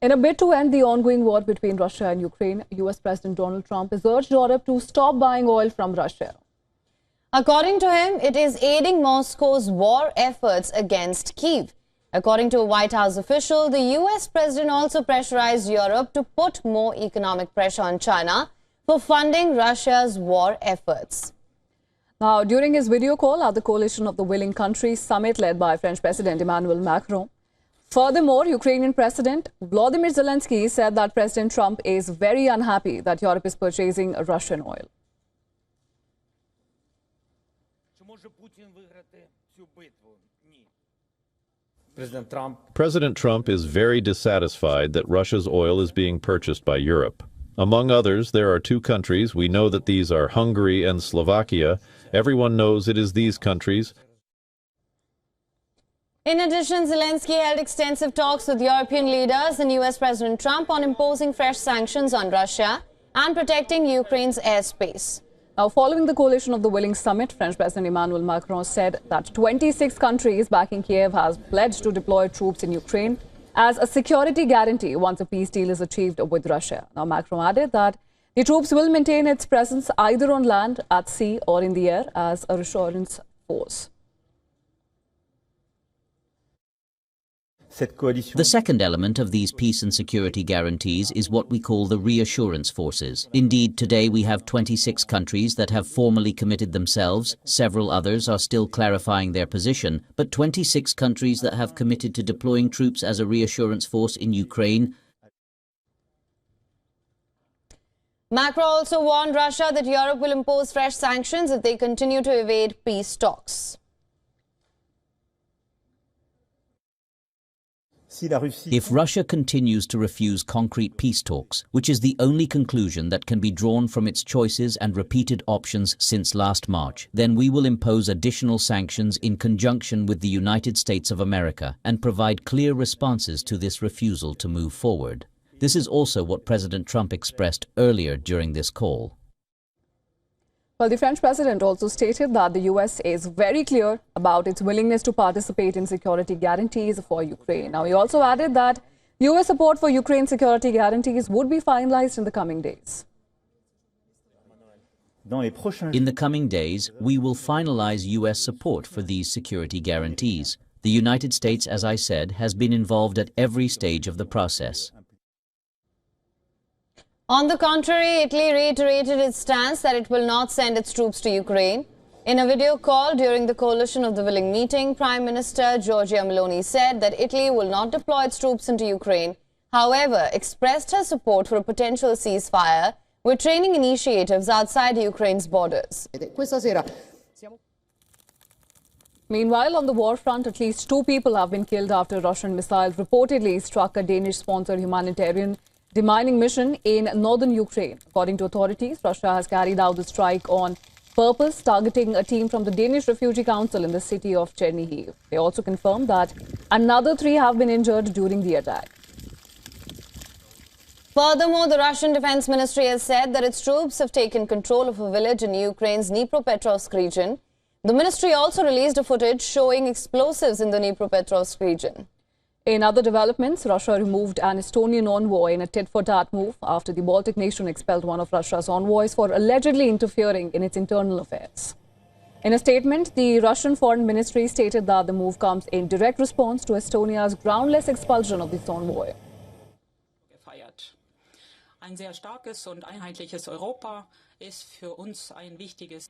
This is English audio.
In a bid to end the ongoing war between Russia and Ukraine, US President Donald Trump has urged Europe to stop buying oil from Russia. According to him, it is aiding Moscow's war efforts against Kyiv. According to a White House official, the US president also pressurized Europe to put more economic pressure on China for funding Russia's war efforts. Now, during his video call at the Coalition of the Willing Countries summit led by French President Emmanuel Macron, furthermore, Ukrainian President Volodymyr Zelensky said that President Trump is very unhappy that Europe is purchasing Russian oil. President Trump is very dissatisfied that Russia's oil is being purchased by Europe. Among others, there are two countries. We know that these are Hungary and Slovakia. Everyone knows it is these countries. In addition, Zelensky held extensive talks with European leaders and US President Trump on imposing fresh sanctions on Russia and protecting Ukraine's airspace. Now, following the Coalition of the Willing summit, French President Emmanuel Macron said that 26 countries backing Kiev has pledged to deploy troops in Ukraine as a security guarantee once a peace deal is achieved with Russia. Now, Macron added that the troops will maintain its presence either on land, at sea or in the air as a reassurance force. The second element of these peace and security guarantees is what we call the reassurance forces. Indeed, today we have 26 countries that have formally committed themselves. Several others are still clarifying their position, but 26 countries that have committed to deploying troops as a reassurance force in Ukraine. Macron also warned Russia that Europe will impose fresh sanctions if they continue to evade peace talks. If Russia continues to refuse concrete peace talks, which is the only conclusion that can be drawn from its choices and repeated options since last March, then we will impose additional sanctions in conjunction with the United States of America and provide clear responses to this refusal to move forward. This is also what President Trump expressed earlier during this call. Well, the French president also stated that the US is very clear about its willingness to participate in security guarantees for Ukraine. Now, he also added that US support for Ukraine's security guarantees would be finalized in the coming days. In the coming days, we will finalize US support for these security guarantees. The United States, as I said, has been involved at every stage of the process. On the contrary, Italy reiterated its stance that it will not send its troops to Ukraine. In a video call during the Coalition of the Willing meeting, Prime Minister Giorgia Meloni said that Italy will not deploy its troops into Ukraine, however, expressed her support for a potential ceasefire with training initiatives outside Ukraine's borders. Meanwhile, on the war front, at least 2 people have been killed after Russian missiles reportedly struck a Danish-sponsored humanitarian demining mission in northern Ukraine. According to authorities, Russia has carried out the strike on purpose, targeting a team from the Danish Refugee Council in the city of Chernihiv. They also confirmed that another 3 have been injured during the attack. Furthermore, the Russian Defense Ministry has said that its troops have taken control of a village in Ukraine's Dnipropetrovsk region. The ministry also released a footage showing explosives in the Dnipropetrovsk region. In other developments, Russia removed an Estonian envoy in a tit-for-tat move after the Baltic nation expelled one of Russia's envoys for allegedly interfering in its internal affairs. In a statement, the Russian Foreign Ministry stated that the move comes in direct response to Estonia's groundless expulsion of this envoy. Ein sehr starkes und einheitliches Europa ist für uns ein wichtiges.